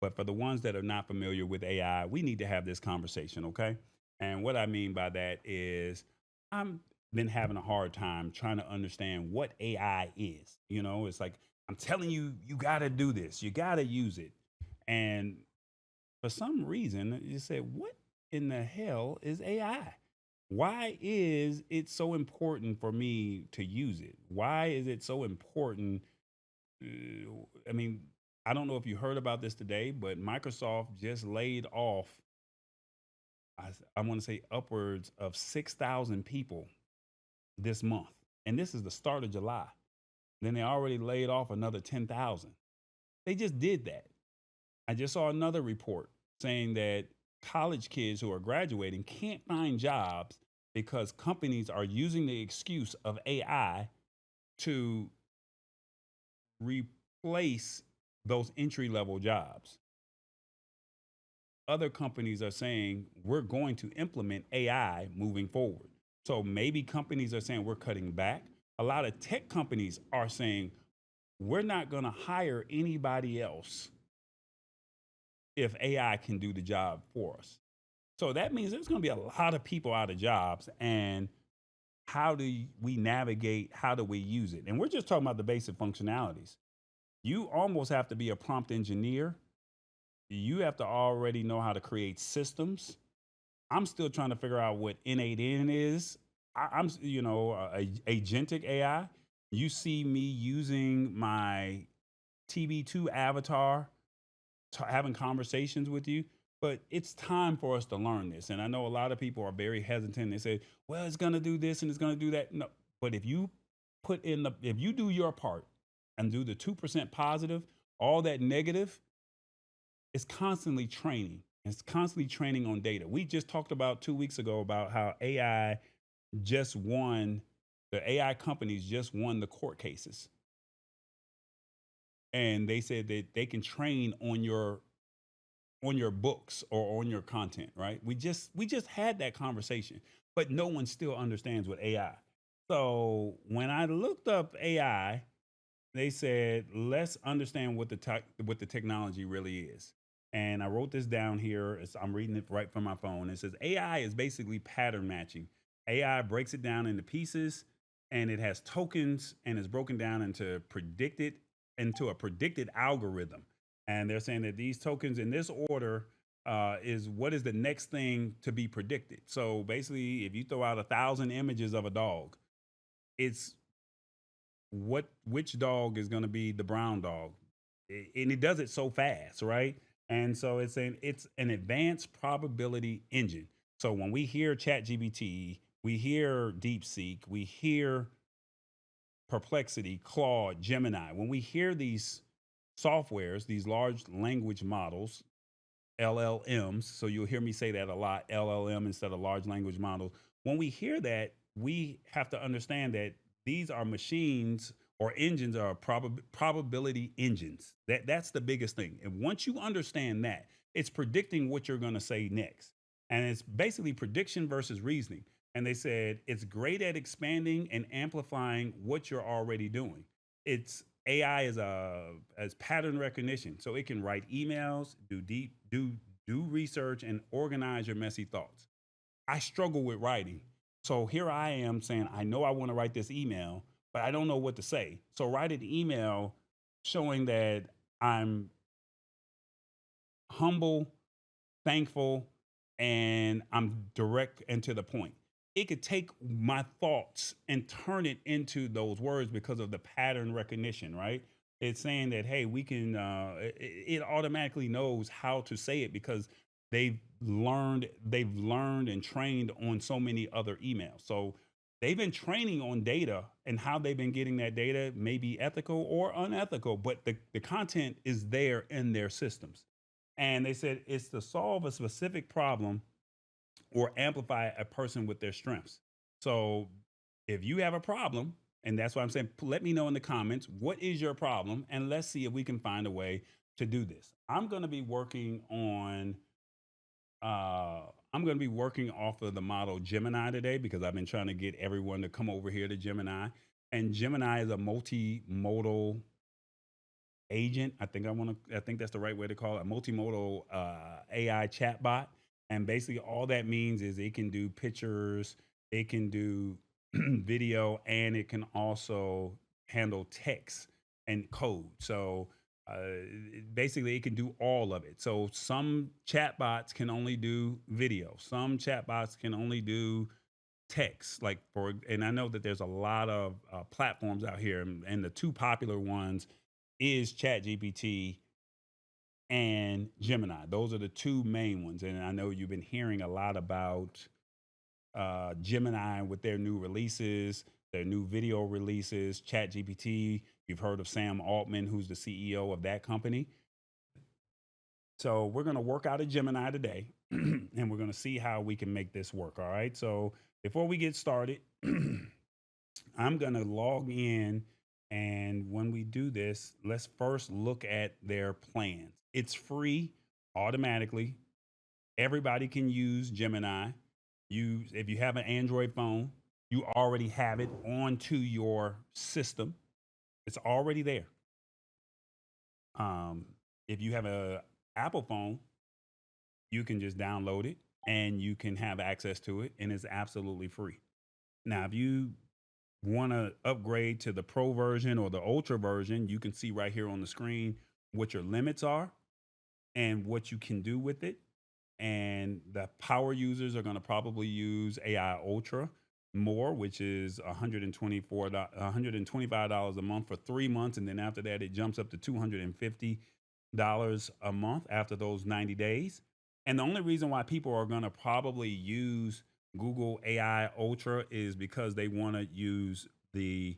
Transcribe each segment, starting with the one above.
But for the ones that are not familiar with AI, we need to have this conversation, okay? And what I mean by that is I'm been having a hard time trying to understand what AI is. You know, it's like I'm telling you, you got to do this, you got to use it. And for some reason, you say, what in the hell is AI? Why is it so important for me to use it? Why is it so important? I mean, I don't know if you heard about this today, but Microsoft just laid off, I want to say upwards of 6,000 people this month. And this is the start of July. Then they already laid off another 10,000. They just did that. I just saw another report saying that college kids who are graduating can't find jobs because companies are using the excuse of AI to replace those entry level jobs. Other companies are saying we're going to implement AI moving forward. So maybe companies are saying we're cutting back. A lot of tech companies are saying we're not going to hire anybody else if AI can do the job for us. So that means there's going to be a lot of people out of jobs. And how do we navigate? How do we use it? And we're just talking about the basic functionalities. You almost have to be a prompt engineer. You have to already know how to create systems. I'm still trying to figure out what N8N is. I'm, agentic AI. You see me using my TB2 avatar, having conversations with you, but it's time for us to learn this. And I know a lot of people are very hesitant. They say, well, it's going to do this and it's going to do that. No, but if you do your part and do the 2% positive, all that negative, it's constantly training. It's constantly training on data. We just talked about 2 weeks ago about how just won, the AI companies just won the court cases. And they said that they can train on your books or on your content, right? We just had that conversation, but no one still understands what AI. So when I looked up AI, they said let's understand what the technology really is. And I wrote this down here. I'm reading it right from my phone. It says AI is basically pattern matching. AI breaks it down into pieces, and it has tokens, and is broken down into a predicted algorithm. And they're saying that these tokens in this order is what is the next thing to be predicted. So basically, if you throw out 1,000 images of a dog, it's which dog is going to be the brown dog. And it does it so fast, right? And so it's saying it's an advanced probability engine. So when we hear ChatGPT, we hear DeepSeek, we hear Perplexity, Claude, Gemini, when we hear these softwares, these large language models, LLMs, so you'll hear me say that a lot, LLM instead of large language models. When we hear that, we have to understand that these are machines or engines are probability engines. That's the biggest thing. And once you understand that, it's predicting what you're going to say next. And it's basically prediction versus reasoning. And they said it's great at expanding and amplifying what you're already doing. It's AI is a as pattern recognition, so it can write emails, do research, and organize your messy thoughts. I struggle with writing, so here I am saying I know I want to write this email, but I don't know what to say. So write an email showing that I'm humble, thankful, and I'm direct and to the point. It could take my thoughts and turn it into those words because of the pattern recognition, right? It's saying that, hey, it automatically knows how to say it because they've learned and trained on so many other emails. So they've been training on data, and how they've been getting that data may be ethical or unethical, but the content is there in their systems. And they said it's to solve a specific problem or amplify a person with their strengths. So if you have a problem, and that's why I'm saying, let me know in the comments, what is your problem? And let's see if we can find a way to do this. I'm going to be working off of the model Gemini today because I've been trying to get everyone to come over here to Gemini. And Gemini is a multimodal agent. I think that's the right way to call it, a multimodal AI chatbot. And basically, all that means is it can do pictures, it can do video, and it can also handle text and code. So basically, it can do all of it. So some chatbots can only do video. Some chatbots can only do text. Like and I know that there's a lot of platforms out here, and the two popular ones is ChatGPT and Gemini. Those are the two main ones. And I know you've been hearing a lot about Gemini with their new releases, their new video releases, ChatGPT. You've heard of Sam Altman, who's the CEO of that company. So we're going to work out a Gemini today, and we're going to see how we can make this work. All right. So before we get started, I'm going to log in. And when we do this, let's first look at their plans. It's free automatically. Everybody can use Gemini. If you have an Android phone, you already have it onto your system. It's already there. Um, if you have a Apple phone, you can just download it and you can have access to it, and it's absolutely free. Now, if you want to upgrade to the pro version or the ultra version, you can see right here on the screen what your limits are and what you can do with it. And the power users are going to probably use AI Ultra more, which is $125 a month for 3 months. And then after that, it jumps up to $250 a month after those 90 days. And the only reason why people are going to probably use Google AI Ultra is because they want to use the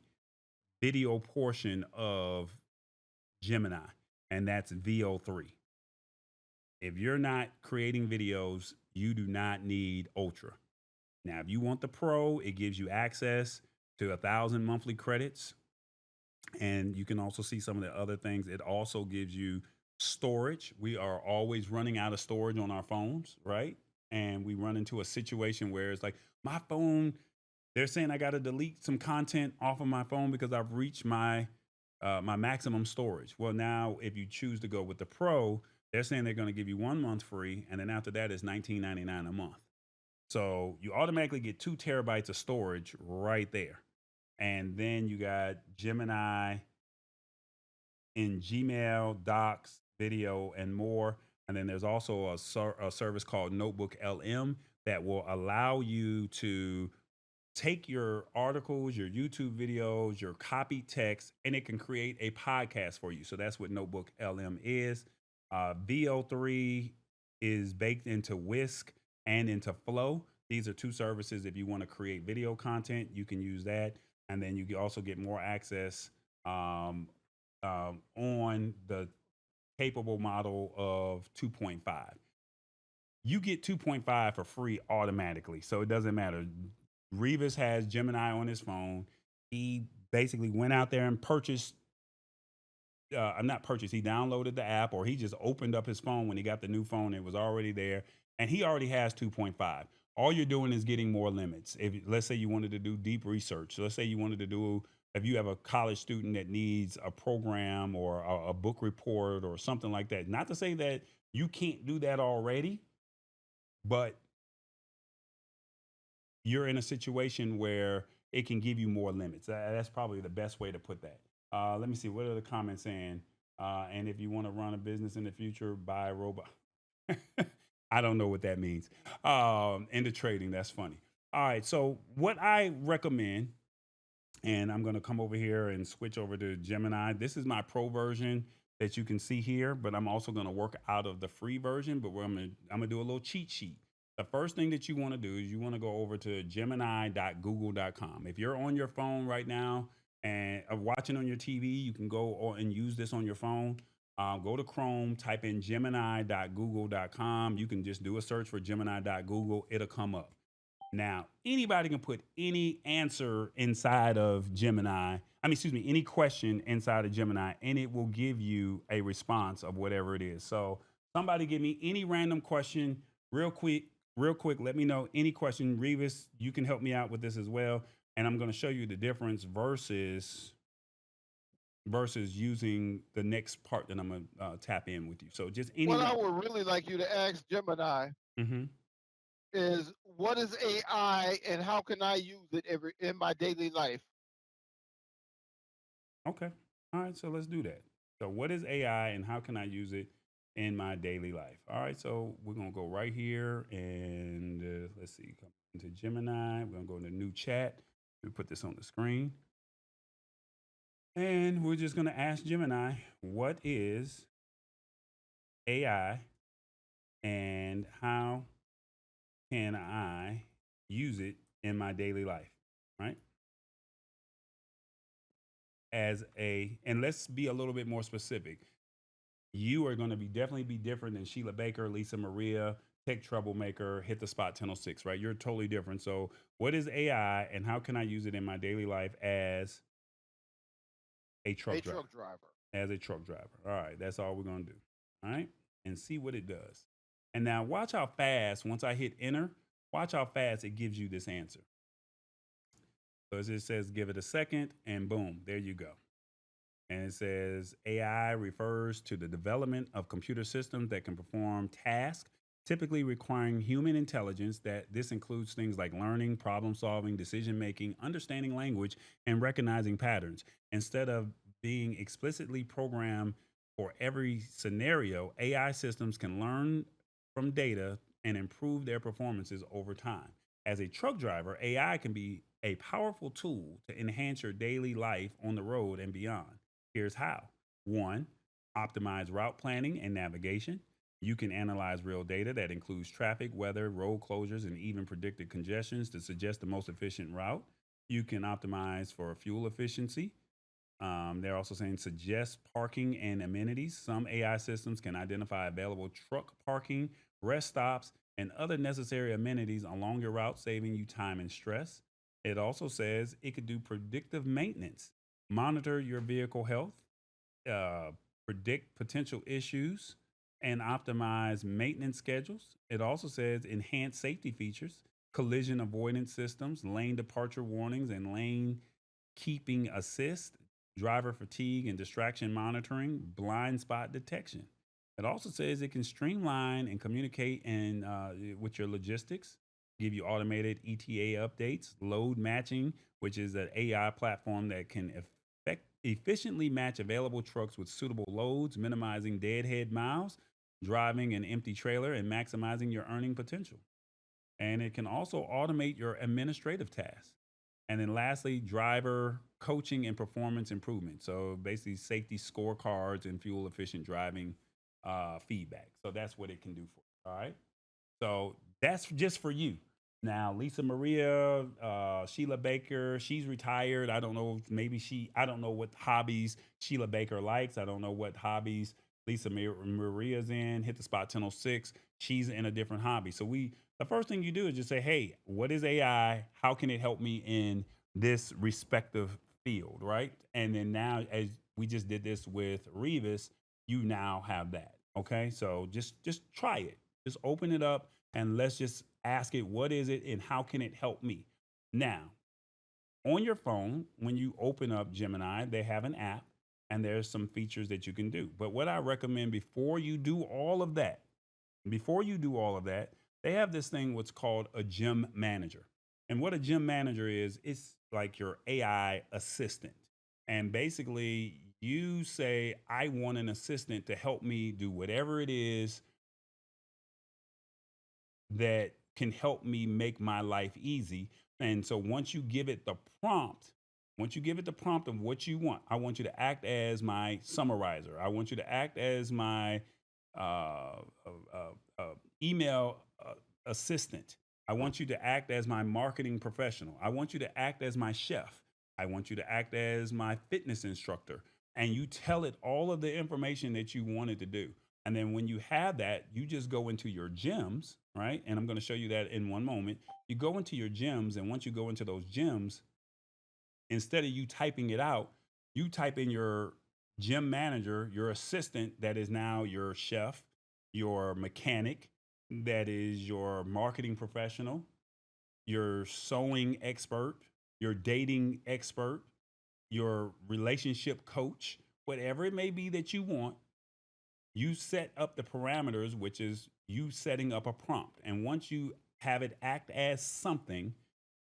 video portion of Gemini, and that's VO3. If you're not creating videos, you do not need Ultra. Now, if you want the Pro, it gives you access to 1,000 monthly credits. And you can also see some of the other things. It also gives you storage. We are always running out of storage on our phones, right? And we run into a situation where it's like, my phone, they're saying I got to delete some content off of my phone because I've reached my maximum storage. Well, now if you choose to go with the Pro, they're saying they're going to give you 1 month free, and then after that is $19.99 a month. So you automatically get 2 terabytes of storage right there. And then you got Gemini in Gmail, Docs, video, and more. And then there's also a service called Notebook LM that will allow you to take your articles, your YouTube videos, your copy text, and it can create a podcast for you. So that's what Notebook LM is. VO3 is baked into Whisk and into Flow. These are two services. If you want to create video content, you can use that. And then you can also get more access on the capable model of 2.5. You get 2.5 for free automatically. So it doesn't matter. Revis has Gemini on his phone. He basically went out there and purchased, I'm not purchased, he downloaded the app, or he just opened up his phone when he got the new phone. It was already there. And he already has 2.5. All you're doing is getting more limits. If let's say you wanted to do deep research, let's say you wanted to do, if you have a college student that needs a program or a book report or something like that, not to say that you can't do that already, but you're in a situation where it can give you more limits. That's probably the best way to put that. Let me see. What are the comments saying? And if you want to run a business in the future, buy a robot. I don't know what that means. Into trading, that's funny. All right. So, what I recommend, and I'm going to come over here and switch over to Gemini. This is my pro version that you can see here, but I'm also going to work out of the free version. But I'm gonna do a little cheat sheet. The first thing that you want to do is you want to go over to gemini.google.com. If you're on your phone right now and watching on your TV, you can go and use this on your phone. Go to Chrome, type in gemini.google.com. You can just do a search for gemini.google. It'll come up. Now, anybody can put any answer inside of Gemini. I mean, excuse me, any question inside of Gemini, and it will give you a response of whatever it is. So, somebody give me any random question real quick, real quick. Let me know any question. Revis, you can help me out with this as well. And I'm going to show you the difference versus versus using the next part that I'm gonna tap in with you. So just any What I one. would really like you to ask Gemini Hmm. is, what is AI and how can I use it in my daily life? Okay. All right. So let's do that. So what is AI and how can I use it in my daily life? All right. So we're gonna go right here and let's see. Come into Gemini. We're gonna go into new chat. We put this on the screen. And we're just going to ask Gemini, what is AI and how can I use it in my daily life? Right? And let's be a little bit more specific. You are going to be definitely be different than Sheila Baker, Lisa Maria, Tech Troublemaker, Hit the Spot 1006, right? You're totally different. So, what is AI and how can I use it in my daily life as a A truck driver? truck driver. As a truck driver. All right, that's all we're gonna do. All right, and see what it does. And now watch how fast, once I hit enter, watch how fast it gives you this answer. So it just says give it a second, and boom, there you go. And it says AI refers to the development of computer systems that can perform tasks typically requiring human intelligence. That this includes things like learning, problem solving, decision making, understanding language, and recognizing patterns. Instead of being explicitly programmed for every scenario, AI systems can learn from data and improve their performances over time. As a truck driver, AI can be a powerful tool to enhance your daily life on the road and beyond. Here's how. One, optimize route planning and navigation. You can analyze real data that includes traffic, weather, road closures, and even predicted congestions to suggest the most efficient route. You can optimize for fuel efficiency. They're also saying suggest parking and amenities. Some AI systems can identify available truck parking, rest stops, and other necessary amenities along your route, saving you time and stress. It also says it could do predictive maintenance, monitor your vehicle health, uh, predict potential issues, and optimize maintenance schedules. It also says enhance safety features, collision avoidance systems, lane departure warnings, and lane keeping assist, driver fatigue and distraction monitoring, blind spot detection. It also says it can streamline and communicate with your logistics, give you automated ETA updates, load matching, which is an AI platform that can efficiently match available trucks with suitable loads, minimizing deadhead miles, driving an empty trailer, and maximizing your earning potential. And it can also automate your administrative tasks. And then lastly, driver coaching and performance improvement. So basically, safety scorecards and fuel efficient driving feedback. So that's what it can do for you. All right. So that's just for you. Now, Lisa Maria, Sheila Baker, she's retired. I don't know. Maybe I don't know what hobbies Sheila Baker likes. I don't know what hobbies Maria's in. Hit the spot 1006. She's in a different hobby. So the first thing you do is just say, hey, what is AI? How can it help me in this respective field? Right. And then now, as we just did this with Revis, you now have that. Okay. So just try it. Just open it up and let's just ask it, what is it and how can it help me? Now, on your phone, when you open up Gemini, they have an app and there's some features that you can do. But what I recommend before you do all of that, they have this thing what's called a gem manager. And what a gem manager is, it's like your AI assistant. And basically, you say, I want an assistant to help me do whatever it is that can help me make my life easy. And so once you give it the prompt of what you want, I want you to act as my summarizer. I want you to act as my uh, email assistant. I want you to act as my marketing professional. I want you to act as my chef. I want you to act as my fitness instructor. And you tell it all of the information that you wanted to do. And then when you have that, you just go into your gems, right? And I'm going to show you that in one moment. You go into your gems, and once you go into those gems, instead of you typing it out, you type in your gym manager, your assistant that is now your chef, your mechanic, that is your marketing professional, your sewing expert, your dating expert, your relationship coach, whatever it may be that you want. You set up the parameters, which is you setting up a prompt. And once you have it act as something,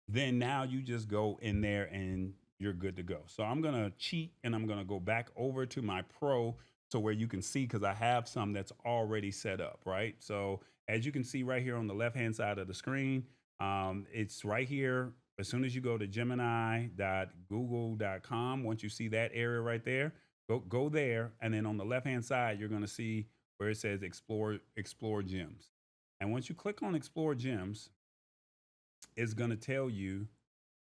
then now you just go in there and you're good to go. So I'm going to cheat and I'm going to go back over to my pro so where you can see because I have some that's already set up, right? So as you can see right here on the left hand side of the screen, it's right here. As soon as you go to gemini.google.com, once you see that area right there, go there, and then on the left hand side, you're going to see where it says explore gems. And once you click on explore gems, it's going to tell you,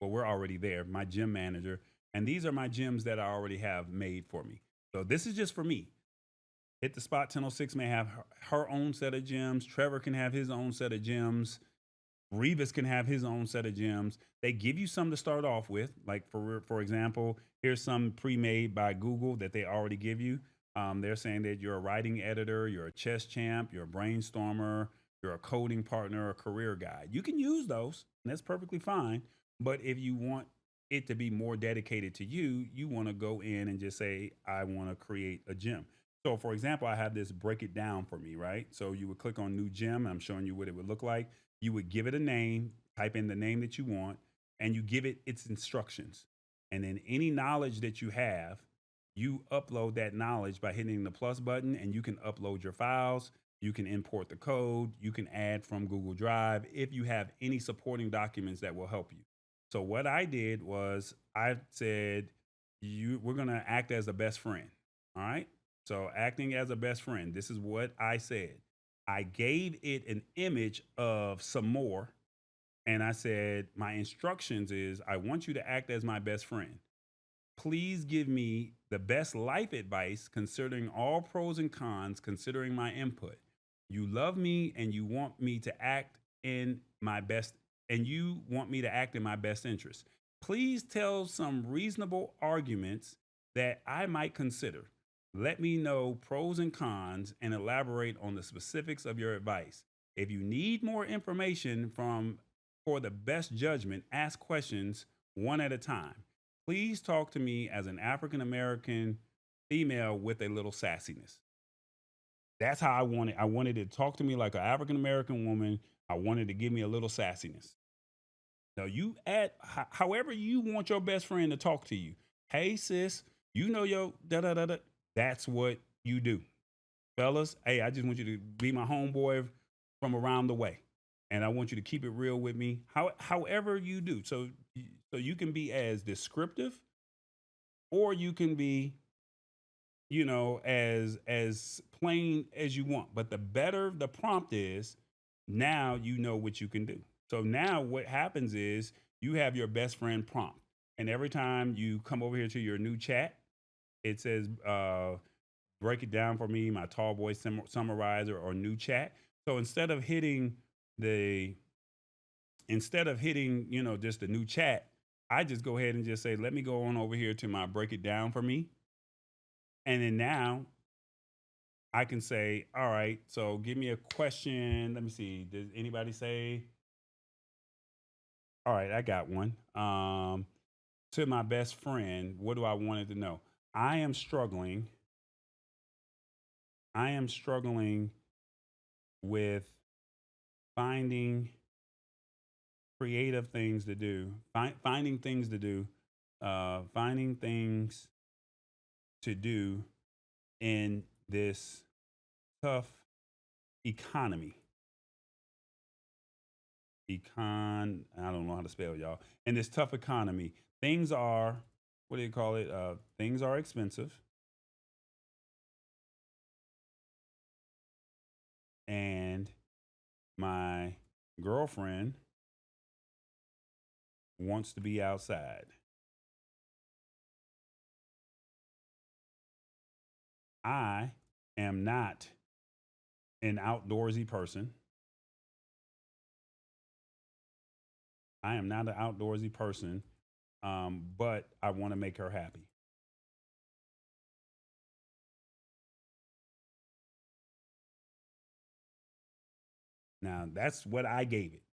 well, we're already there, my gym manager, and these are my gems that I already have made for me. So this is just for me. Hit the Spot 1006 may have her own set of gems. Trevor can have his own set of gems. Revis can have his own set of gems. They give you some to start off with, like for example, here's some pre-made by Google that they already give you. They're saying that you're a writing editor, you're a chess champ, you're a brainstormer, you're a coding partner, a career guide. You can use those, and that's perfectly fine. But if you want it to be more dedicated to you, you want to go in and just say, I want to create a gem. So, for example, I have this break it down for me, right? So you would click on new gem. I'm showing you what it would look like. You would give it a name, type in the name that you want, and you give it its instructions. And then any knowledge that you have, you upload that knowledge by hitting the plus button, and you can upload your files. You can import the code. You can add from Google Drive if you have any supporting documents that will help you. So what I did was I said, we're gonna act as a best friend. All right. So acting as a best friend, this is what I said. I gave it an image of some more, and I said, my instructions is I want you to act as my best friend. Please give me the best life advice considering all pros and cons, considering my input. You love me and you want me to act in my best and you want me to act in my best interest. Please tell some reasonable arguments that I might consider. Let me know pros and cons and elaborate on the specifics of your advice. If you need more information from for the best judgment, ask questions one at a time. Please talk to me as an African American female with a little sassiness. That's how I wanted. I wanted it to talk to me like an African American woman. I wanted to give me a little sassiness. Now you add however you want your best friend to talk to you. Hey sis, you know yo da da da da. That's what you do, fellas. Hey, I just want you to be my homeboy from around the way, and I want you to keep it real with me. However you do. So you can be as descriptive, or you can be as plain as you want, but the better the prompt is, now you know what you can do. So now what happens is you have your best friend prompt, and every time you come over here to your new chat, it says break it down for me, my tall boy summarizer or new chat. So the instead of hitting just the new chat, I just go ahead and just say, let me go on over here to my break it down for me. And then now I can say, all right, so give me a question. Let me see. Does anybody say? All right, I got one. To my best friend, what do I want it to know? I am struggling. I am struggling with finding creative things to do, finding things to do, finding things to do in this tough economy. I don't know how to spell, y'all. In this tough economy, things are, what do you call it? Things are expensive, and my girlfriend wants to be outside. I am not an outdoorsy person. I am not an outdoorsy person, but I want to make her happy. Now, that's what I gave it.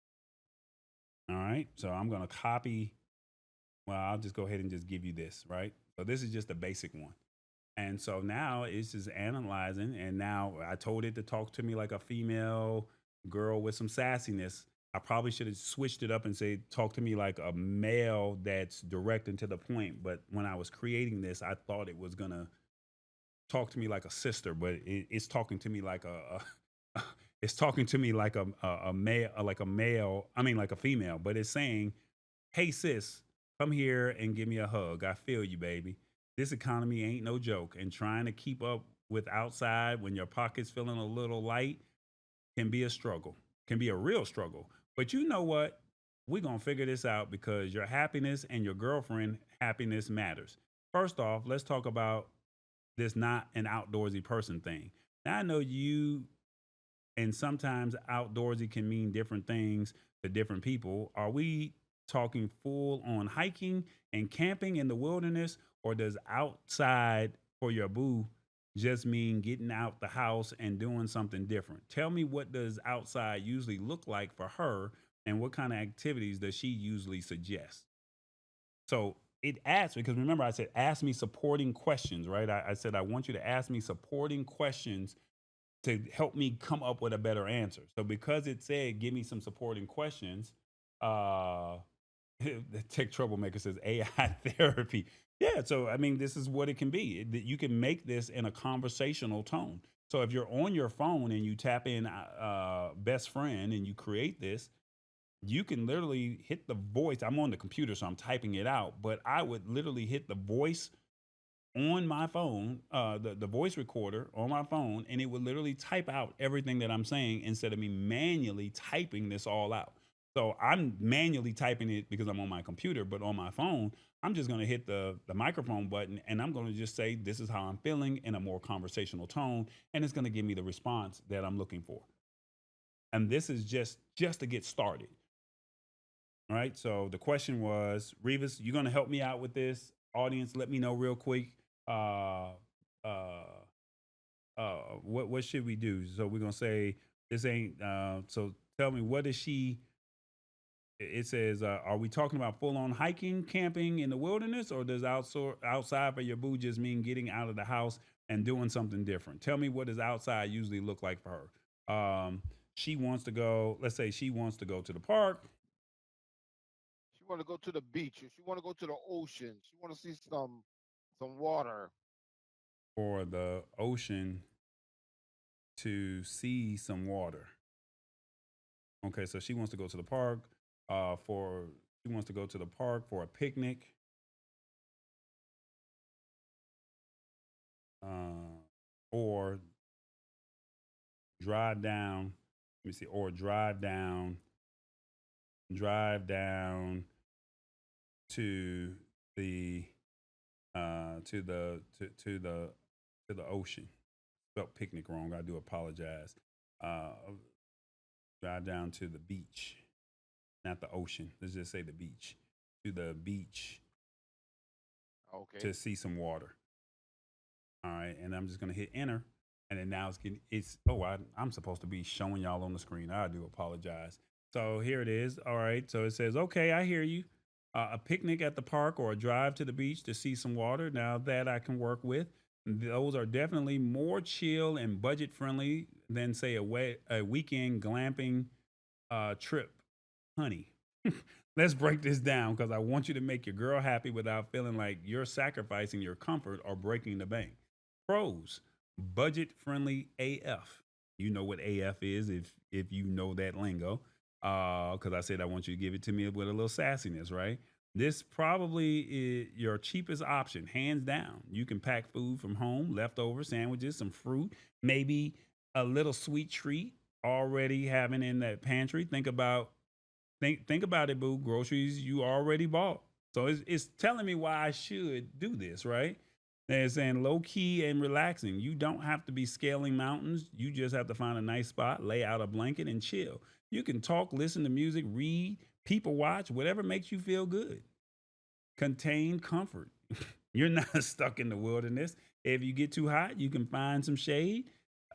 All right. So I'm going to copy Well, I'll just go ahead and just give you this, right? So this is just a basic one. And so now it's just analyzing. And now I told it to talk to me like a female girl with some sassiness. I probably should have switched it up and say, talk to me like a male that's direct and to the point. But when I was creating this, I thought it was going to talk to me like a sister, but it's talking to me like it's talking to me like a male, like a male. I mean, like a female, but it's saying, "Hey sis, come here and give me a hug. I feel you, baby. This economy ain't no joke, and trying to keep up with outside when your pocket's feeling a little light can be a struggle, can be a real struggle. But you know what? We're gonna figure this out because your happiness and your girlfriend happiness matters. First off, let's talk about this not an outdoorsy person thing. Now I know you, and sometimes outdoorsy can mean different things to different people. Are we talking full on hiking and camping in the wilderness, or does outside for your boo just mean getting out the house and doing something different? Tell me, what does outside usually look like for her, and what kind of activities does she usually suggest? So it asks, because remember I said ask me supporting questions, right? I said I want you to ask me supporting questions to help me come up with a better answer. So because it said give me some supporting questions, uh the tech troublemaker says AI therapy. Yeah, so I mean this is what it can be. You can make this in a conversational tone. So if you're on your phone and you tap in best friend and you create this, you can literally hit the voice. I'm on the computer, so I'm typing it out, but I would literally hit the voice on my phone, the voice recorder on my phone, and it would literally type out everything that I'm saying instead of me manually typing this all out. So I'm manually typing it because I'm on my computer, but on my phone, I'm just going to hit the microphone button and I'm going to just say, this is how I'm feeling in a more conversational tone. And it's going to give me the response that I'm looking for. And this is just to get started. All right. So the question was, Revis, you going to help me out with this? Audience, let me know real quick. Uh, uh, what should we do? So we're gonna say this ain't. So tell me, what is she? It says, are we talking about full on hiking, camping in the wilderness, or does outside for your boo just mean getting out of the house and doing something different? Tell me, what does outside usually look like for her? She wants to go. Let's say she wants to go to the park She want to go to the beach, or she want to go to the ocean. She want to see some water. or the ocean to see some water. Okay, so she wants to go to the park for she wants to go to the park for a picnic, uh, or drive down. Let me see, or drive down to the to the ocean. Spelled picnic wrong. I do apologize. Uh, drive down to the beach, not the ocean. Let's just say the beach. To the beach Okay. to see some water. All right, and I'm just gonna hit enter, and then now it's getting it's. Oh, I'm supposed to be showing y'all on the screen. I do apologize. So here it is. All right, so it says, okay, I hear you. A picnic at the park or a drive to the beach to see some water. Now that I can work with. Those are definitely more chill and budget friendly than say a weekend glamping trip, honey. Let's break this down because I want you to make your girl happy without feeling like you're sacrificing your comfort or breaking the bank. Pros: budget friendly AF. You know what AF is if you know that lingo. Because I said I want you to give it to me with a little sassiness, right? This probably is your cheapest option, hands down. You can pack food from home, leftover sandwiches, some fruit, maybe a little sweet treat already having in that pantry. Think about it, boo. Groceries you already bought. So it's telling me why I should do this, right? They're saying low key and relaxing. You don't have to be scaling mountains. You just have to find a nice spot, lay out a blanket, and chill. You can talk, listen to music, read, people watch, whatever makes you feel good. Contain comfort. You're not stuck in the wilderness. If you get too hot, you can find some shade.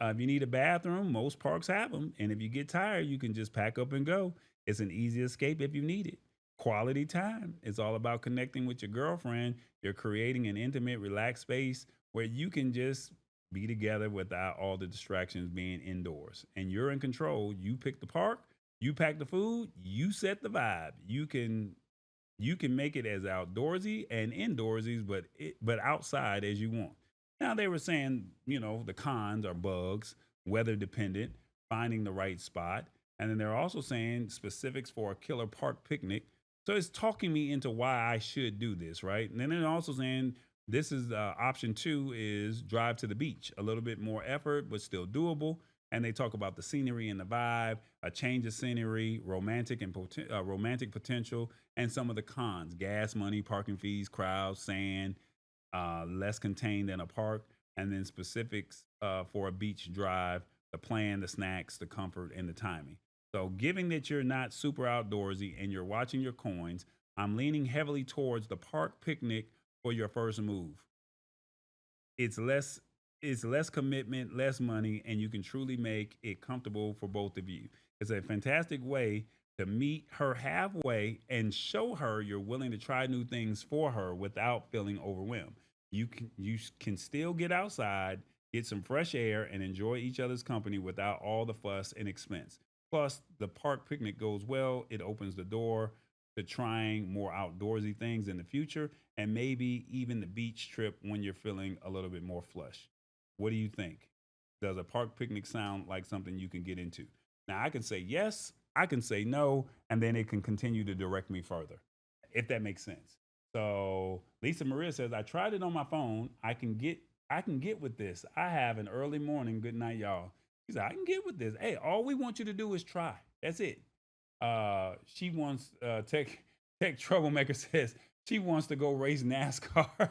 If you need a bathroom, most parks have them. And if you get tired, you can just pack up and go. It's an easy escape if you need it. Quality time. It's all about connecting with your girlfriend. You're creating an intimate, relaxed space where you can just be together without all the distractions being indoors. And you're in control. You pick the park, you pack the food, you set the vibe. You can make it as outdoorsy and indoorsy, but outside as you want. Now they were saying, the cons are bugs, weather dependent, finding the right spot, and then they're also saying specifics for a killer park picnic. So it's talking me into why I should do this, right? And then they're also saying this is option two is drive to the beach, a little bit more effort but still doable. And they talk about the scenery and the vibe, a change of scenery, romantic potential, and some of the cons: gas money, parking fees, crowds, sand, less contained than a park, and then specifics for a beach drive, the plan, the snacks, the comfort, and the timing. So, given that you're not super outdoorsy and you're watching your coins, I'm leaning heavily towards the park picnic for your first move. It's less it's less commitment, less money, and you can truly make it comfortable for both of you. It's a fantastic way to meet her halfway and show her you're willing to try new things for her without feeling overwhelmed. You can still get outside, get some fresh air, and enjoy each other's company without all the fuss and expense. Plus, the park picnic goes well. It opens the door to trying more outdoorsy things in the future, and maybe even the beach trip when you're feeling a little bit more flush. What do you think? Does a park picnic sound like something you can get into? Now, I can say yes, I can say no, and then it can continue to direct me further, if that makes sense. So Lisa Maria says, I tried it on my phone. I can get with this. I have an early morning. Good night, y'all. She said, I can get with this. Hey, all we want you to do is try. That's it. She wants tech troublemaker says she wants to go race NASCAR.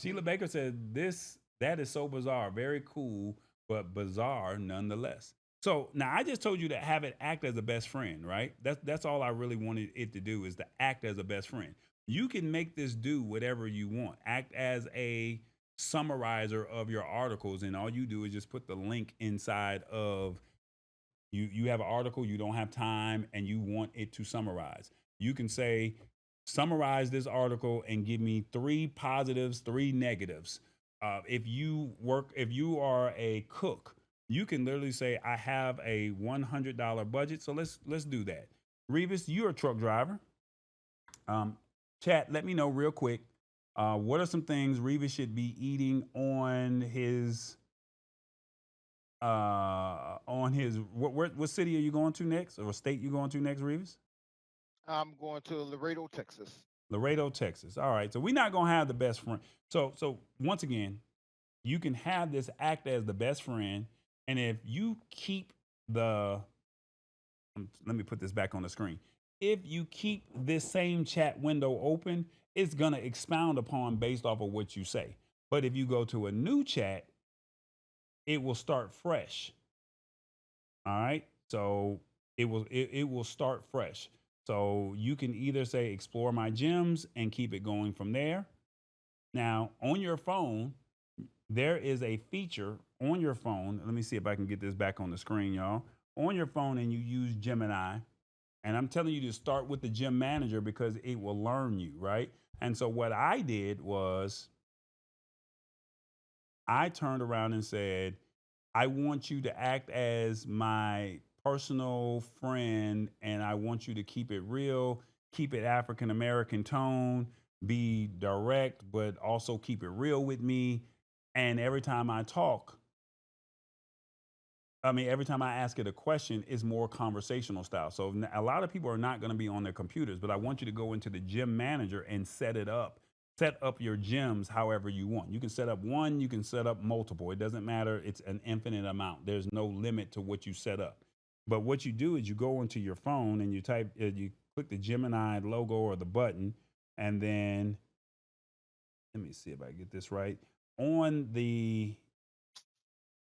Sheila Baker said this that is so bizarre, very cool, but bizarre nonetheless. So now I just told you to have it act as a best friend, right? That's all I really wanted it to do is to act as a best friend. You can make this do whatever you want. Act as a summarizer of your articles, and all you do is just put the link inside of you have an article, you don't have time, and you want it to summarize. You can say, summarize this article and give me three positives, three negatives. If you are a cook, you can literally say, I have a $100 budget, so let's do that. Revis, you're a truck driver. Um, Chat, let me know real quick. What are some things Revis should be eating on his what city are you going to next, or state you going to next, Reeves? I'm going to Laredo, Texas. Laredo, Texas. All right, so we're not gonna have the best friend. So once again, you can have this act as the best friend, and if you keep the let me put this back on the screen. If you keep this same chat window open, it's gonna expound upon based off of what you say. But if you go to a new chat, it will start fresh. All right. So it will start fresh. So you can either say explore my gems and keep it going from there. Now, on your phone, there is a feature on your phone. Let me see if I can get this back on the screen, y'all. On your phone, and you use Gemini. And I'm telling you to start with the gym manager because it will learn you, right? And so what I did was I turned around and said, I want you to act as my personal friend, and I want you to keep it real, keep it African American tone, be direct, but also keep it real with me. And every time I ask it a question, it's more conversational style. So a lot of people are not going to be on their computers, but I want you to go into the gym manager and set it up. Set up your gyms however you want. You can set up one, you can set up multiple. It doesn't matter. It's an infinite amount. There's no limit to what you set up. But what you do is you go into your phone and you click the Gemini logo or the button, and then let me see if I get this right. On the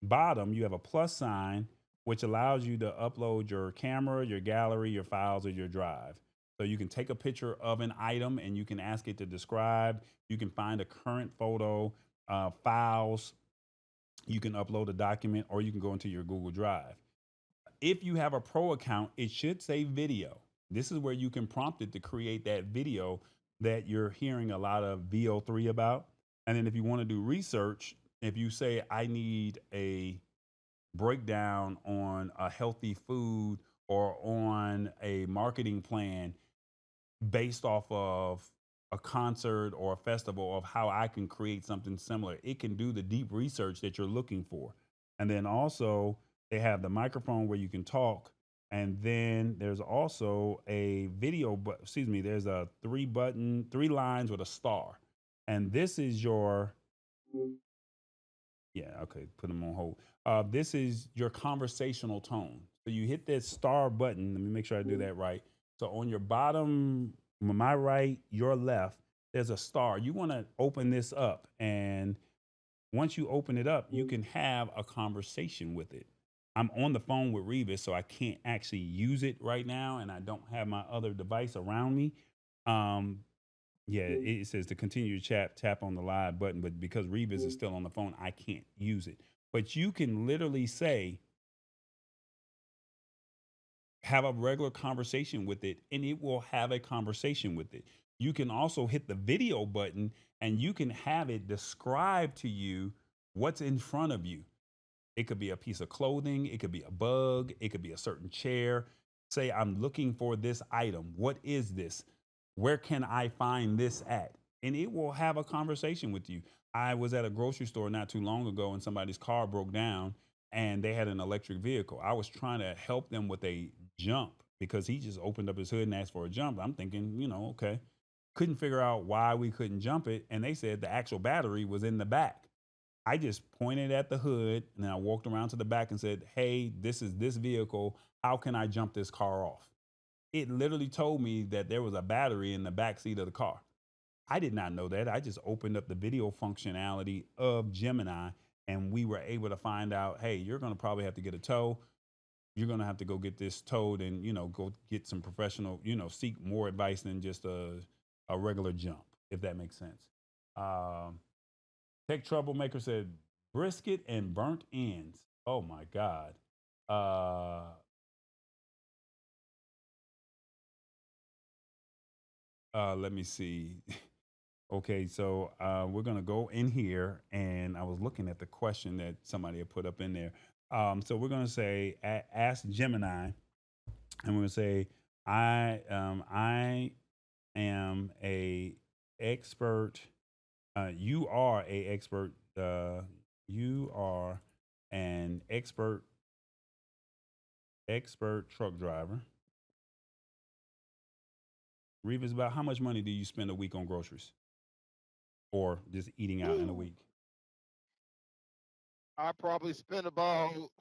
bottom, you have a plus sign, which allows you to upload your camera, your gallery, your files, or your drive. So you can take a picture of an item and you can ask it to describe. You can find a current photo, files. You can upload a document, or you can go into your Google Drive. if you have a pro account, it should say video. This is where you can prompt it to create that video that you're hearing a lot of VO3 about. And then if you want to do research, if you say, I need a breakdown on a healthy food or on a marketing plan based off of a concert or a festival of how I can create something similar. It can do the deep research that you're looking for. And then also, they have the microphone where you can talk. And then there's also a video, but excuse me, there's a three lines with a star. And this is your, yeah, okay, put them on hold. This is your conversational tone. So you hit that star button. Let me make sure I do that right. So on your bottom, my right, your left, there's a star. You want to open this up. And once you open it up, you can have a conversation with it. I'm on the phone with Reba, so I can't actually use it right now. And I don't have my other device around me. Um, yeah, it says to continue to chat, tap on the live button, but because Revis is still on the phone, I can't use it. But you can literally say, have a regular conversation with it, and it will have a conversation with it. You can also hit the video button and you can have it describe to you what's in front of you. It could be a piece of clothing, it could be a bug, it could be a certain chair. Say, I'm looking for this item. What is this? Where can I find this at? And it will have a conversation with you. I was at a grocery store not too long ago and somebody's car broke down and they had an electric vehicle. I was trying to help them with a jump because he just opened up his hood and asked for a jump. I'm thinking, okay. Couldn't figure out why we couldn't jump it. And they said the actual battery was in the back. I just pointed at the hood and then I walked around to the back and said, hey, this is this vehicle. How can I jump this car off? It literally told me that there was a battery in the back seat of the car. I did not know that. I just opened up the video functionality of Gemini and we were able to find out, hey, you're going to probably have to get a tow. You're going to have to go get this towed and, go get some professional, seek more advice than just a regular jump, if that makes sense. Um, Tech Troublemaker said brisket and burnt ends. Oh my God. Uh, Let me see. Okay, so we're gonna go in here, and I was looking at the question that somebody had put up in there. So we're gonna say, ask Gemini, and we're gonna say, I am a expert. You are a expert. You are an expert truck driver. Reeves, about how much money do you spend a week on groceries or just eating out in a Whew. week? I probably spend about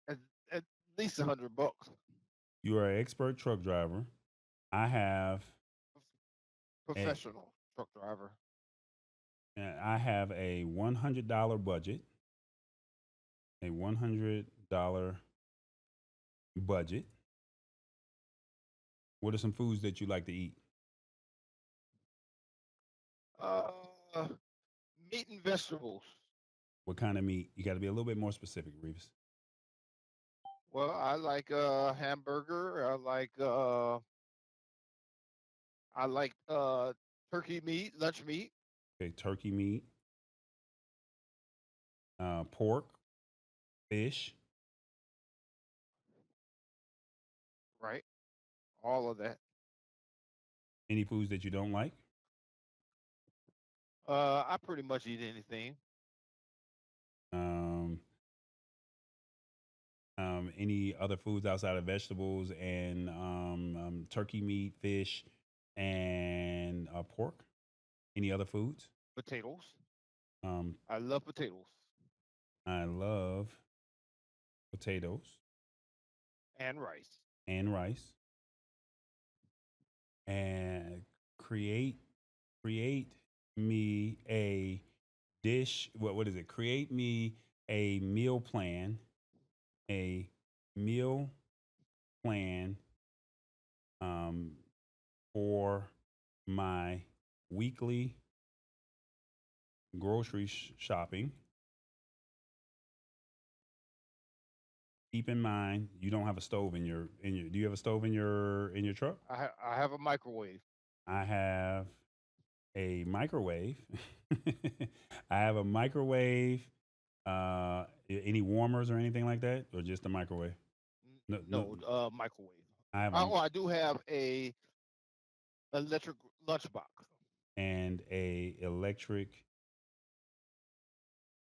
at, at least $100. You are an expert truck driver. I have a Professional truck driver. I have a $100 budget. A $100 budget. What are some foods that you like to eat? Uh, Meat and vegetables. What kind of meat? You got to be a little bit more specific, Reeves. Well, I like hamburger. I like turkey meat, lunch meat. Okay, turkey meat, pork, fish. Right, all of that. Any foods that you don't like? I pretty much eat anything. Um, any other foods outside of vegetables and turkey meat, fish, and pork? Any other foods? Potatoes. Um, I love potatoes I love potatoes and rice. and rice. And create create me a dish. What is it? Create me a meal plan. A meal plan um, for my weekly grocery shopping Keep in mind you don't have a stove in your. Do you have a stove in your truck? I have a microwave. I have a microwave. I have a microwave. Any warmers or anything like that, or just a microwave? No, no. No, microwave. I have a Oh, I do have a electric lunchbox. and a electric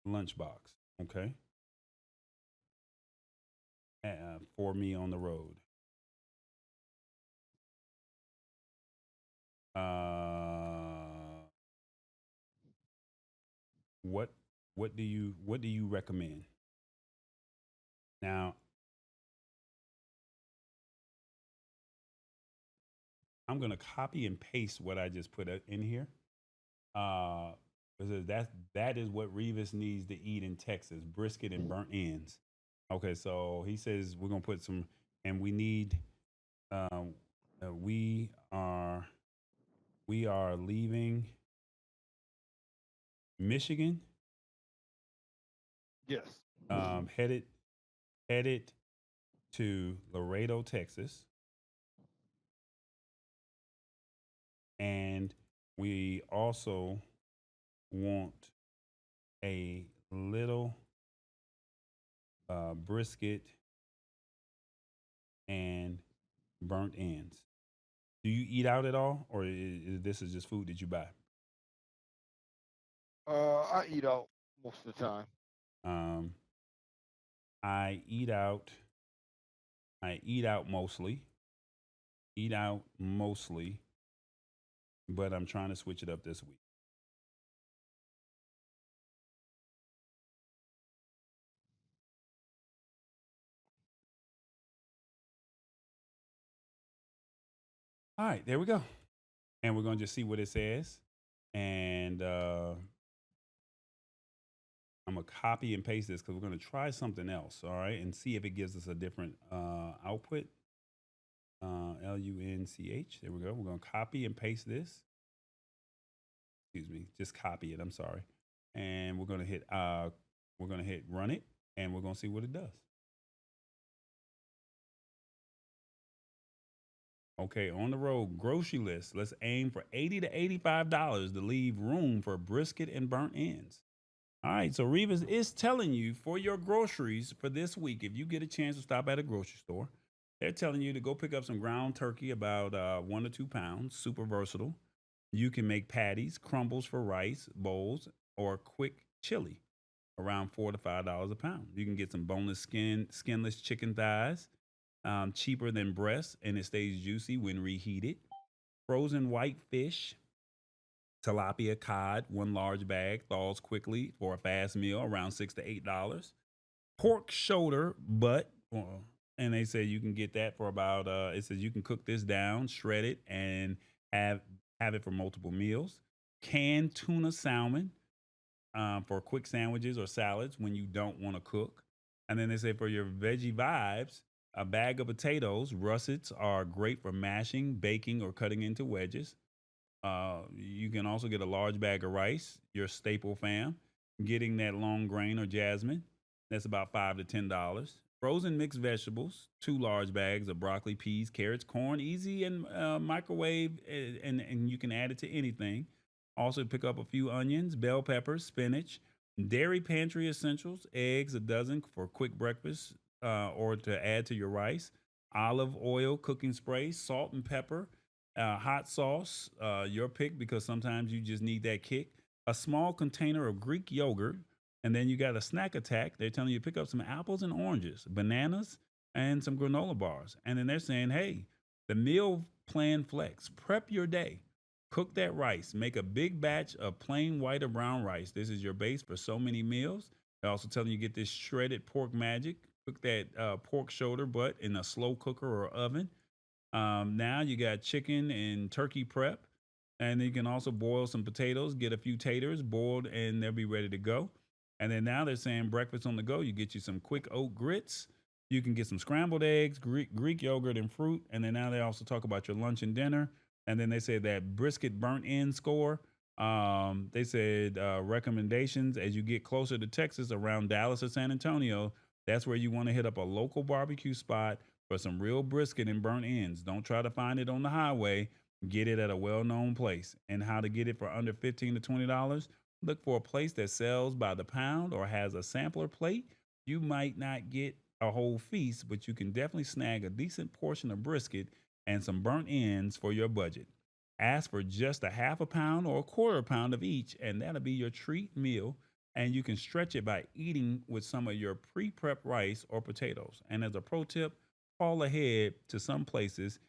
lunchbox. Okay, for me on the road. Uh, what what do you recommend? Now, I'm gonna copy and paste what I just put in here. Uh, because that is what Revis needs to eat in Texas: brisket and burnt ends. Okay, so he says we're gonna put some, and we need. Um, we are leaving Michigan, Yes. headed to Laredo, Texas, and we also want a little brisket and burnt ends. Do you eat out at all, or this is just food that you buy? I eat out most of the time. Um, I eat out. I eat out mostly. Eat out mostly, but I'm trying to switch it up this week. All right, there we go. And we're gonna just see what it says. And I'm gonna copy and paste this because we're gonna try something else. All right, and see if it gives us a different output. LUNCH. There we go. We're gonna copy and paste this. Excuse me. Just copy it. I'm sorry. And we're gonna hit run it, and we're gonna see what it does. Okay, on the road, grocery list. Let's aim for $80 to $85 to leave room for brisket and burnt ends. All right, so Reva's is telling you for your groceries for this week, if you get a chance to stop at a grocery store, they're telling you to go pick up some ground turkey, about 1 to 2 pounds, super versatile. You can make patties, crumbles for rice, bowls, or quick chili, around $4 to $5 a pound. You can get some boneless skinless chicken thighs, cheaper than breast, and it stays juicy when reheated. Frozen white fish, tilapia, cod, one large bag, thaws quickly for a fast meal, around $6 to $8. Pork shoulder butt, and they say you can get that for about. It says you can cook this down, shred it, and have have it for multiple meals. Canned tuna salmon, for quick sandwiches or salads when you don't want to cook. And then they say for your veggie vibes, a bag of potatoes, russets are great for mashing, baking, or cutting into wedges. You can also get a large bag of rice, your staple fam. Getting that long grain or jasmine, that's about $5 to $10. Frozen mixed vegetables, two large bags of broccoli, peas, carrots, corn, easy and microwave, and you can add it to anything. Also, pick up a few onions, bell peppers, spinach, dairy pantry essentials, eggs, a dozen for quick breakfast, or to add to your rice, olive oil, cooking spray, salt and pepper, hot sauce, your pick, because sometimes you just need that kick. A small container of Greek yogurt, and then you got a snack attack. They're telling you to pick up some apples and oranges, bananas, and some granola bars. And then they're saying, hey, the meal plan flex. Prep your day. Cook that rice. Make a big batch of plain white or brown rice. This is your base for so many meals. They're also telling you get this shredded pork magic. Cook that pork shoulder butt in a slow cooker or oven. Now you got chicken and turkey prep. And then you can also boil some potatoes, get a few taters boiled, and they'll be ready to go. And then now they're saying breakfast on the go. You get you some quick oat grits. You can get some scrambled eggs, Greek yogurt, and fruit. And then now they also talk about your lunch and dinner. And then they say that brisket burnt end score. They said recommendations as you get closer to Texas, around Dallas or San Antonio. That's where you want to hit up a local barbecue spot for some real brisket and burnt ends. Don't try to find it on the highway. Get it at a well known place. And how to get it for under $15 to $20? Look for a place that sells by the pound or has a sampler plate. You might not get a whole feast, but you can definitely snag a decent portion of brisket and some burnt ends for your budget. Ask for just a half a pound or a quarter pound of each, and that'll be your treat meal. And you can stretch it by eating with some of your pre prep rice or potatoes. And as a pro tip, call ahead to some places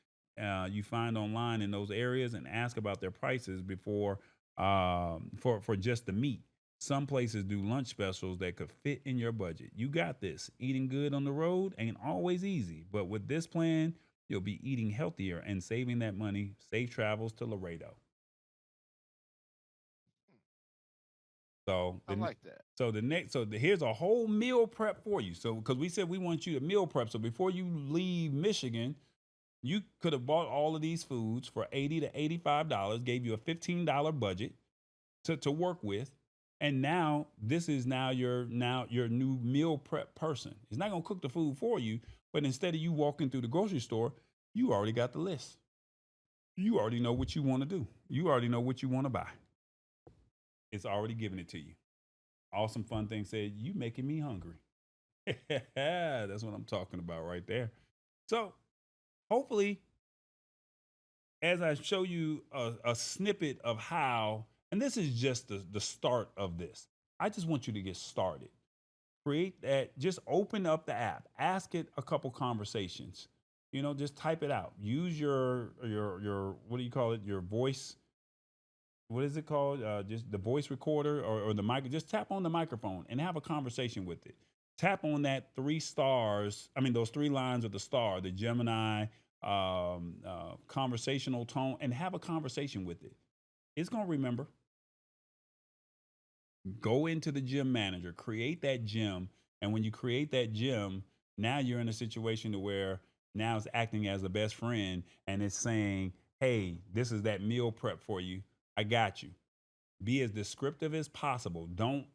you find online in those areas and ask about their prices before for just the meat. Some places do lunch specials that could fit in your budget. You got this. Eating good on the road ain't always easy, but with this plan, you'll be eating healthier and saving that money. Safe travels to Laredo. Hmm, So I the like that. here's a whole meal prep for you. So because we said we want you to meal prep, so before you leave Michigan, you could have bought all of these foods for $80 to $85, gave you a $15 budget to work with. And now this is now your new meal prep person. It's not gonna cook the food for you, but instead of you walking through the grocery store, you already got the list. You already know what you want to do. You already know what you want to buy. It's already giving it to you. Awesome fun thing said, you making me hungry. That's what I'm talking about right there. So hopefully, as I show you a snippet of how, and this is just the start of this. I just want you to get started. Create that, just open up the app, ask it a couple conversations. Just type it out. Use your what do you call it? Your voice, what is it called? Just the voice recorder or the mic. Just tap on the microphone and have a conversation with it. Tap on that three stars. I mean, those three lines with the star, the Gemini conversational tone, and have a conversation with it. It's gonna remember. Go into the gym manager, create that gym, and when you create that gym, now you're in a situation to where now it's acting as a best friend and it's saying, "Hey, this is that meal prep for you. I got you." Be as descriptive as possible. Don't,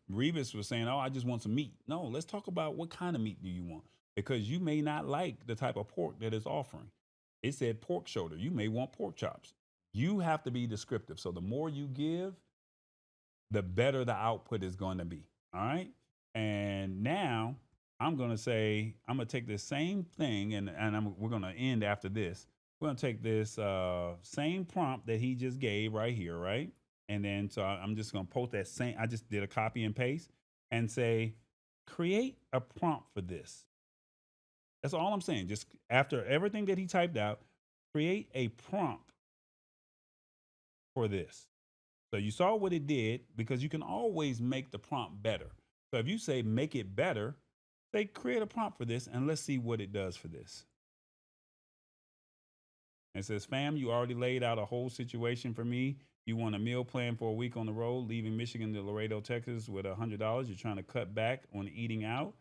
Rebus was saying, "Oh, I just want some meat." No, let's talk about what kind of meat do you want? Because you may not like the type of pork that it's offering. It said pork shoulder. You may want pork chops. You have to be descriptive. So the more you give, the better the output is going to be. All right. And now I'm going to say, I'm going to take this same thing we're going to end after this. We're going to take this same prompt that he just gave right here, right? And then so I'm just going to post that same, I just did a copy and paste and say, create a prompt for this. That's all I'm saying. Just after everything that he typed out, create a prompt for this. So you saw what it did because you can always make the prompt better. So if you say make it better, they create a prompt for this and let's see what it does for this. It says, "Fam, you already laid out a whole situation for me. You want a meal plan for a week on the road, leaving Michigan to Laredo, Texas with $100. You're trying to cut back on eating out."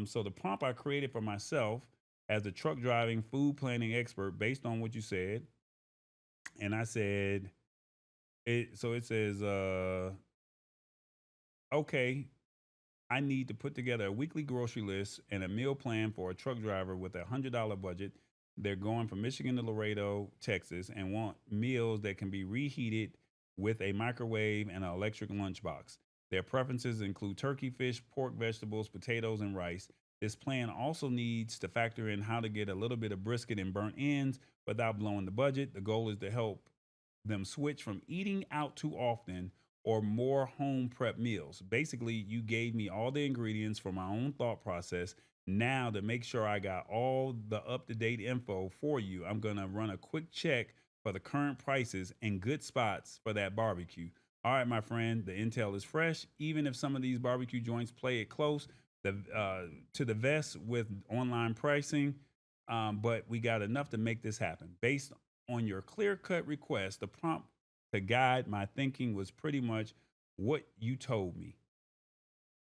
So the prompt I created for myself as a truck driving food planning expert based on what you said. And I said, it says, okay, I need to put together a weekly grocery list and a meal plan for a truck driver with $100 budget. They're going from Michigan to Laredo, Texas, and want meals that can be reheated with a microwave and an electric lunchbox. Their preferences include turkey, fish, pork, vegetables, potatoes, and rice. This plan also needs to factor in how to get a little bit of brisket and burnt ends without blowing the budget. The goal is to help them switch from eating out too often or more home prep meals. Basically, you gave me all the ingredients for my own thought process. Now, to make sure I got all the up to date info for you, I'm going to run a quick check for the current prices and good spots for that barbecue. All right, my friend, the intel is fresh. Even if some of these barbecue joints play it close to the vest with online pricing, but we got enough to make this happen. Based on your clear cut request, the prompt to guide my thinking was pretty much what you told me.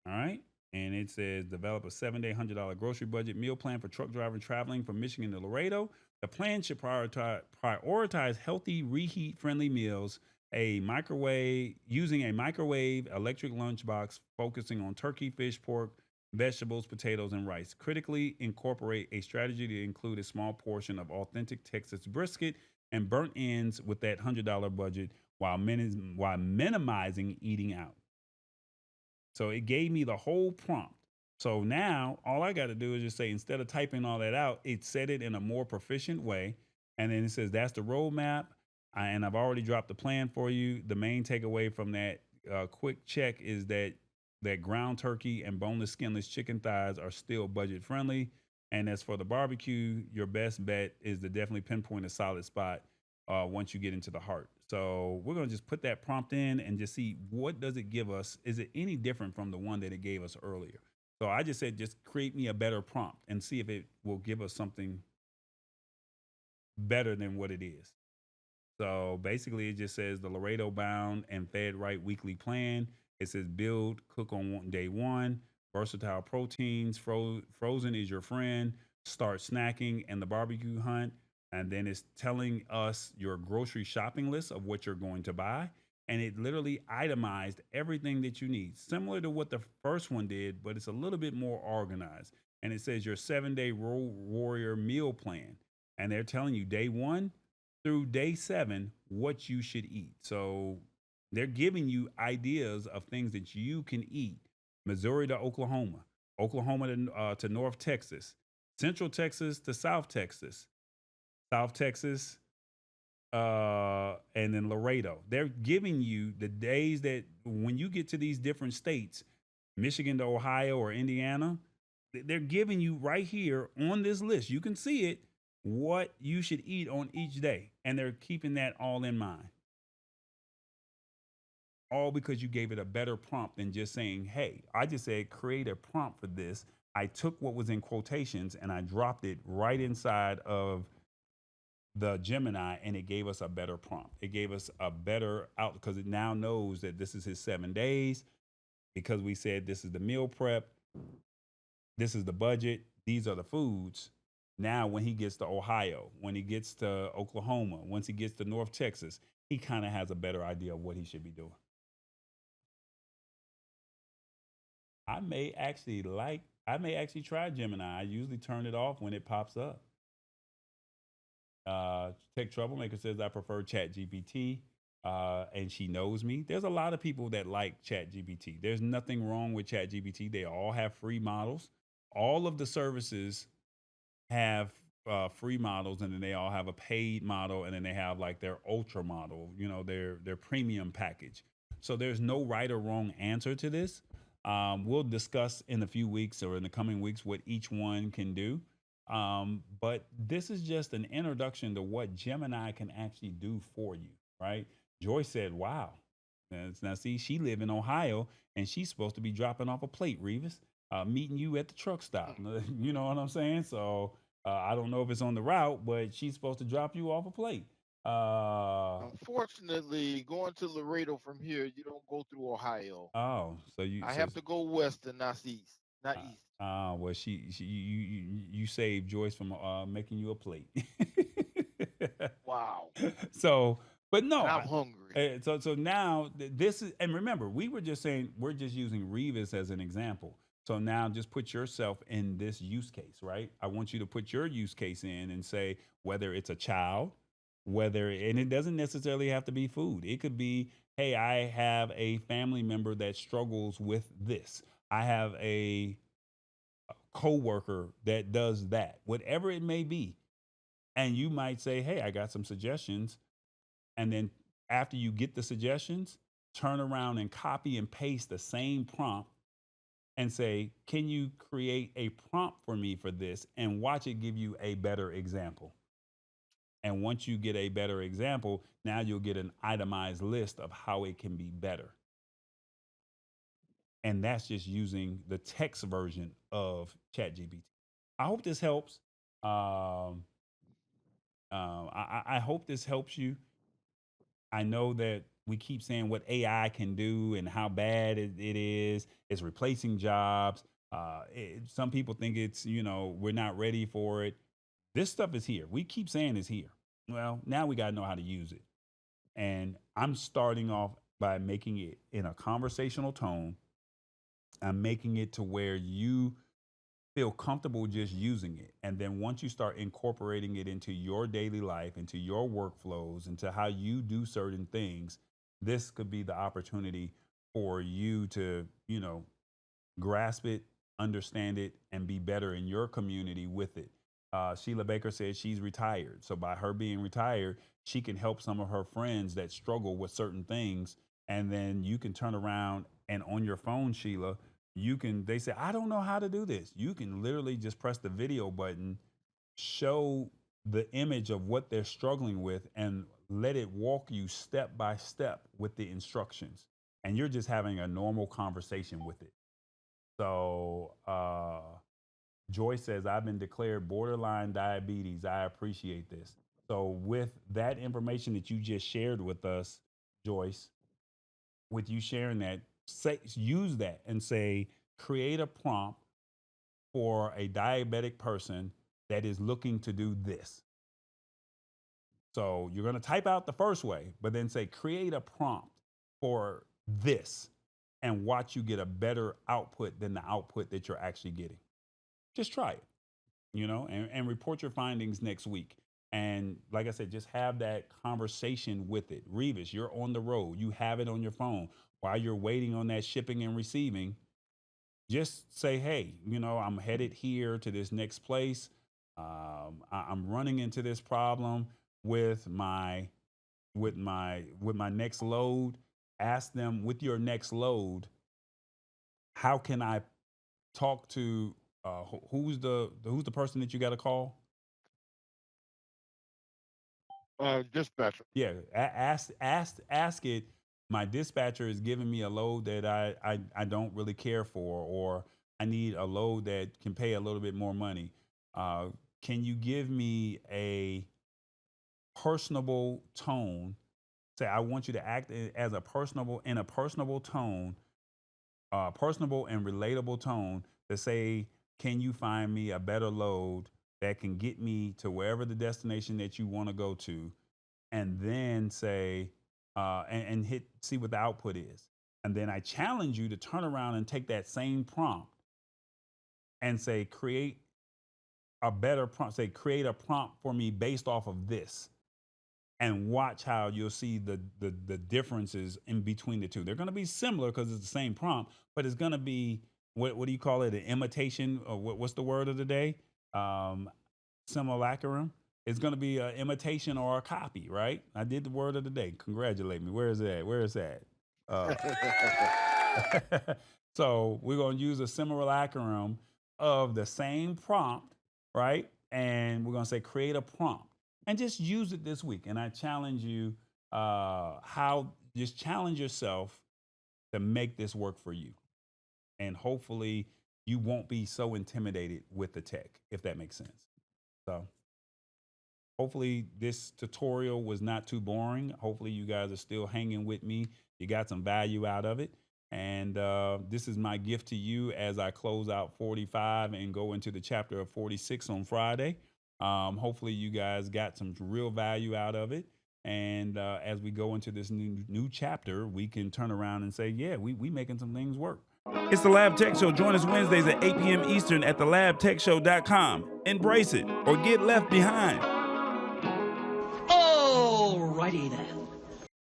All right. And it says develop a 7 day $100 grocery budget meal plan for truck drivers traveling from Michigan to Laredo. The plan should prioritize healthy, reheat friendly meals, using a microwave, electric lunchbox, focusing on turkey, fish, pork. vegetables, potatoes, and rice. Critically incorporate a strategy to include a small portion of authentic Texas brisket and burnt ends with that $100 budget while minimizing eating out. So it gave me the whole prompt. So now all I got to do is just say, instead of typing all that out, it said it in a more proficient way. And then it says, that's the roadmap. And I've already dropped the plan for you. The main takeaway from that quick check is that ground turkey and boneless, skinless chicken thighs are still budget friendly. And as for the barbecue, your best bet is to definitely pinpoint a solid spot once you get into the heart. So we're gonna just put that prompt in and just see what does it give us. Is it any different from the one that it gave us earlier? So I just said, just create me a better prompt and see if it will give us something better than what it is. So basically, it just says the Laredo Bound and Fed Right weekly plan. It says build, cook on day one, versatile proteins, frozen is your friend, start snacking, and the barbecue hunt. And then it's telling us your grocery shopping list of what you're going to buy. And it literally itemized everything that you need, similar to what the first one did, but it's a little bit more organized. And it says your 7 day warrior meal plan. And they're telling you day one through day seven what you should eat. So they're giving you ideas of things that you can eat. Missouri to Oklahoma, Oklahoma to North Texas, Central Texas to South Texas, South Texas, and then Laredo. They're giving you the days that when you get to these different states, Michigan to Ohio or Indiana, they're giving you right here on this list. You can see it, what you should eat on each day. And they're keeping that all in mind. All because you gave it a better prompt than just saying, hey, I just said create a prompt for this. I took what was in quotations and I dropped it right inside of the Gemini, and it gave us a better prompt. It gave us a better out because it now knows that this is his 7 days, because we said this is the meal prep, this is the budget, these are the foods. Now, when he gets to Ohio, when he gets to Oklahoma, once he gets to North Texas, he kind of has a better idea of what he should be doing. I may actually try Gemini. I usually turn it off when it pops up. Tech Troublemaker says I prefer ChatGPT, and she knows me. There's a lot of people that like ChatGPT. There's nothing wrong with ChatGPT. They all have free models. All of the services have free models, and then they all have a paid model, and then they have like their ultra model, their premium package. So there's no right or wrong answer to this. We'll discuss in a few weeks or in the coming weeks what each one can do. But this is just an introduction to what Gemini can actually do for you, right? Joy said, "Wow." Now, see, she live in Ohio, and she's supposed to be dropping off a plate, Revis, meeting you at the truck stop. You know what I'm saying? So I don't know if it's on the route, but she's supposed to drop you off a plate. Unfortunately, going to Laredo from here, you don't go through Ohio. Oh, so you I so have to go west and not east, not east. well, she you saved Joyce from making you a plate. Wow. So, but no, And I'm hungry. so now this is, and remember, we were just saying we're just using Revis as an example. So now just put yourself in this use case, right? I want you to put your use case in and say whether it's a child, and it doesn't necessarily have to be food. It could be, hey, I have a family member that struggles with this. I have a coworker that does that. Whatever it may be. And you might say, hey, I got some suggestions. And then after you get the suggestions, turn around and copy and paste the same prompt and say, can you create a prompt for me for this? And watch it give you a better example. And once you get a better example, now you'll get an itemized list of how it can be better. And that's just using the text version of ChatGPT. I hope this helps. Um, I hope this helps you. I know that we keep saying what AI can do and how bad it is. It's replacing jobs. Some people think we're not ready for it. This stuff is here. We keep saying it's here. Well, now we got to know how to use it. And I'm starting off by making it in a conversational tone I'm making it to where you feel comfortable just using it. And then once you start incorporating it into your daily life, into your workflows, into how you do certain things, this could be the opportunity for you to, grasp it, understand it, and be better in your community with it. Sheila Baker says she's retired. So by her being retired, she can help some of her friends that struggle with certain things. And then you can turn around and on your phone, Sheila, they say, I don't know how to do this. You can literally just press the video button, show the image of what they're struggling with, and let it walk you step by step with the instructions. And you're just having a normal conversation with it. So Joy says, I've been declared borderline diabetes. I appreciate this. So with that information that you just shared with us, Joyce, with you sharing that, use that and say, create a prompt for a diabetic person that is looking to do this. So you're going to type out the first way, but then say, create a prompt for this, and watch you get a better output than the output that you're actually getting. Just try it, and report your findings next week. And like I said, just have that conversation with it. Revis, you're on the road. You have it on your phone while you're waiting on that shipping and receiving. Just say, hey, I'm headed here to this next place. I'm running into this problem with my next load. Ask them, with your next load, how can I talk to who's the person that you got to call? Dispatcher. Yeah, ask it. My dispatcher is giving me a load that I don't really care for, or I need a load that can pay a little bit more money. Can you give me a personable tone? Say, I want you to act as a personable tone, personable and relatable tone, to say, can you find me a better load that can get me to wherever the destination that you want to go to? And then say, and hit see what the output is. And then I challenge you to turn around and take that same prompt and say, create a better prompt. Say, create a prompt for me based off of this, and watch how you'll see the differences in between the two. They're going to be similar because it's the same prompt, but it's going to be, what do you call it? An imitation, or what's the word of the day? Simulacrum. It's going to be an imitation or a copy, right? I did the word of the day. Congratulate me. Where is that? Where is that? Uh, so we're going to use a simulacrum of the same prompt, right? And we're going to say, create a prompt, and just use it this week. And I challenge you, just challenge yourself to make this work for you. And hopefully you won't be so intimidated with the tech, if that makes sense. So hopefully this tutorial was not too boring. Hopefully you guys are still hanging with me. You got some value out of it. And this is my gift to you as I close out 45 and go into the chapter of 46 on Friday. Hopefully you guys got some real value out of it. And as we go into this new chapter, we can turn around and say, yeah, we making some things work. It's the Lab Tech Show. Join us Wednesdays at 8 p.m. Eastern at thelabtechshow.com. Embrace it or get left behind. Alrighty then.